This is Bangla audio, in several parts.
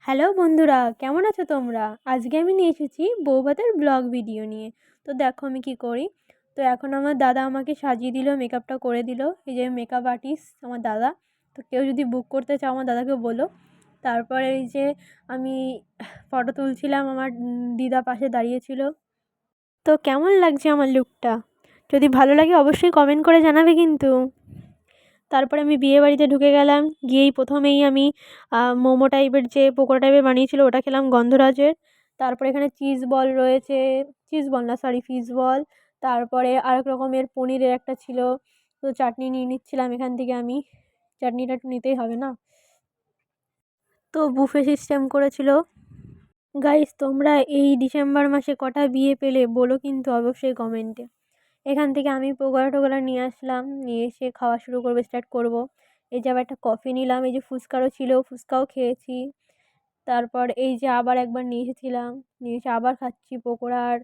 হ্যালো বন্ধুরা, কেমন আছো তোমরা? আজকে আমি নিয়ে এসেছি বউভাতের ব্লগ ভিডিও নিয়ে। তো দেখো আমি কি করি। তো এখন আমার দাদা আমাকে সাজিয়ে দিল, মেকআপটা করে দিল। এই যে মেকআপ আর্টিস্ট আমার দাদা। তো কেউ যদি বুক করতে চাও আমার দাদাকে বলো। তারপরে এই যে আমি ফটো তুলছিলাম, আমার দিদা পাশে দাঁড়িয়েছিল। তো কেমন লাগছে আমার লুকটা? যদি ভালো লাগে অবশ্যই কমেন্ট করে জানাবে কিন্তু। তারপরে আমি বিয়েবাড়িতে ঢুকে গেলাম। গিয়েই প্রথমেই আমি মোমো টাইপের যে পকোড়া টাইপের বানিয়েছিল ওটা খেলাম গন্ধরাজের। তারপরে এখানে চিজ বল রয়েছে, চিজ বল না সরি ফিশ বল। তারপরে আরেক রকমের পনিরের একটা ছিল। তো চাটনি নিয়ে নিচ্ছিলাম এখান থেকে আমি। চাটনিটা একটু নিতেই হবে না? তো বুফে সিস্টেম করেছিল। গাইস তোমরা এই ডিসেম্বর মাসে কটা বিয়ে পেলে বলো কিন্তু অবশ্যই কমেন্টে। এখান থেকে আমি পকোড়া টকোড়া নিয়ে আসলাম, নিয়ে এসে খাওয়া শুরু করবো, স্টার্ট করব। এই যে আবার একটা কফি নিলাম, এই যে ফুচকারও ছিল, ফুচকাও খেয়েছি। তারপর এই যে আবার একবার নিয়ে এসেছিলাম, নিয়ে এসে আবার খাচ্ছি পকোড়া আর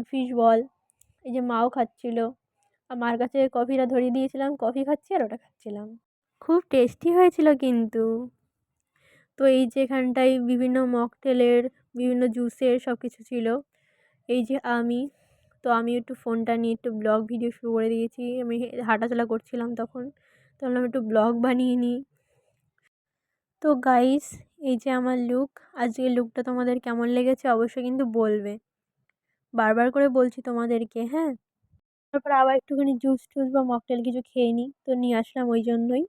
ফিশ বল। এই যে মাও খাচ্ছিল। আর মার কাছে কফিটা ধরিয়ে দিয়েছিলাম, কফি খাচ্ছি আর ওটা খাচ্ছিলাম। খুব টেস্টি হয়েছিল কিন্তু। তো এই যে এখানটায় বিভিন্ন মকটেলের, বিভিন্ন জুসের সব কিছু ছিল। এই যে আমি একটু ফোনটা নিয়ে একটু ব্লগ ভিডিও শুরু করে দিয়েছি। আমি হাঁটাচলা করছিলাম তখন। তো ভাবলাম একটু ব্লগ বানিয়ে নিই। তো গাইস এই যে আমার লুক, আজকের লুকটা তোমাদের কেমন লেগেছে অবশ্যই কিন্তু বলবে। বারবার করে বলছি তোমাদেরকে, হ্যাঁ। তারপর আবার একটুখানি জুস টুস বা মকটেল কিছু খেয়ে নিই, তো নিয়ে আসলাম ওই জন্যই।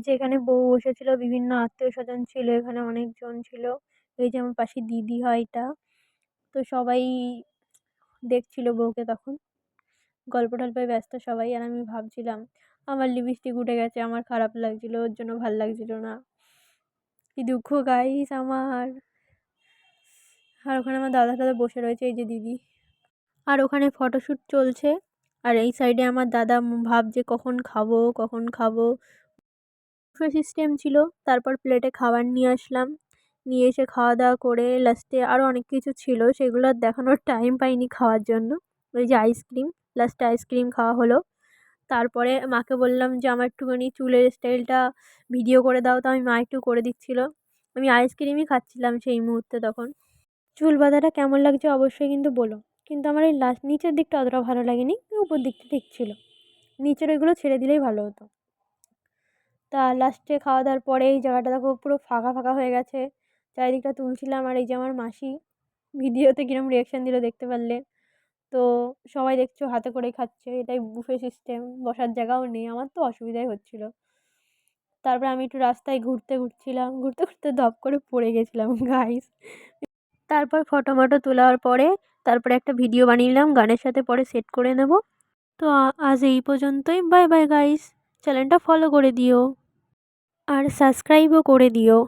যেখানে বউ বসেছিল, বিভিন্ন আত্মীয় স্বজন ছিল, এখানে অনেকজন ছিল। এই যে আমার পাশে দিদি হয় এটা। তো সবাই দেখছিল বউকে তখন, গল্প টল্পে ব্যস্ত সবাই। আর আমি ভাবছিলাম আমার লিপস্টিক উঠে গেছে, আমার খারাপ লাগছিল, ওর জন্য ভাল লাগছিল না। কি দুঃখ গাইস আমার। আর ওখানে আমার দাদা দাদা বসে রয়েছে, এই যে দিদি। আর ওখানে ফটোশ্যুট চলছে। আর এই সাইডে আমার দাদা ভাবছে কখন খাবো কখন খাবো। বুফে সিস্টেম ছিল। তারপর প্লেটে খাবার নিয়ে আসলাম, নিয়ে এসে খাওয়া দাওয়া করে লাস্টে আরও অনেক কিছু ছিল, সেগুলো আর দেখানোর টাইম পাইনি খাওয়ার জন্য। ওই যে আইসক্রিম, লাস্টে আইসক্রিম খাওয়া হলো। তারপরে মাকে বললাম যে আমার একটুখানি চুলের স্টাইলটা ভিডিও করে দাও, তো আমি মা একটু করে দিচ্ছিল। আমি আইসক্রিমই খাচ্ছিলাম সেই মুহূর্তে তখন। চুল বাঁধাটা কেমন লাগছে অবশ্যই কিন্তু বলো। কিন্তু আমার এই লাস্ট নিচের দিকটা অতটা ভালো লাগেনি, উপর দিকটা ঠিক ছিল। নিচের ওইগুলো ছেড়ে দিলেই ভালো হতো। তা লাস্টে খাওয়া দাওয়ার পরে এই জায়গাটা দেখো পুরো ফাঁকা ফাঁকা হয়ে গেছে। চারিদিকটা তুলছিলাম, আর এই যে আমার মাসি ভিডিওতে কিরম রিয়াকশান দিল দেখতে পারলে। তো সবাই দেখছো হাতে করেই খাচ্ছে, এটাই বুফে সিস্টেম, বসার জায়গাও নেই, আমার তো অসুবিধাই হচ্ছিল। তারপরে আমি একটু রাস্তায় ঘুরছিলাম, ঘুরতে ঘুরতে ধপ করে পড়ে গেছিলাম গাইস। তারপর ফটো মটো তোলার পরে তারপরে একটা ভিডিও বানিয়ে নিলাম, গানের সাথে পরে সেট করে নেব। তো আজ এই পর্যন্তই। Bye bye guys. চ্যানেলটা ফলো করে দিও আর সাবস্ক্রাইবও করে দিও।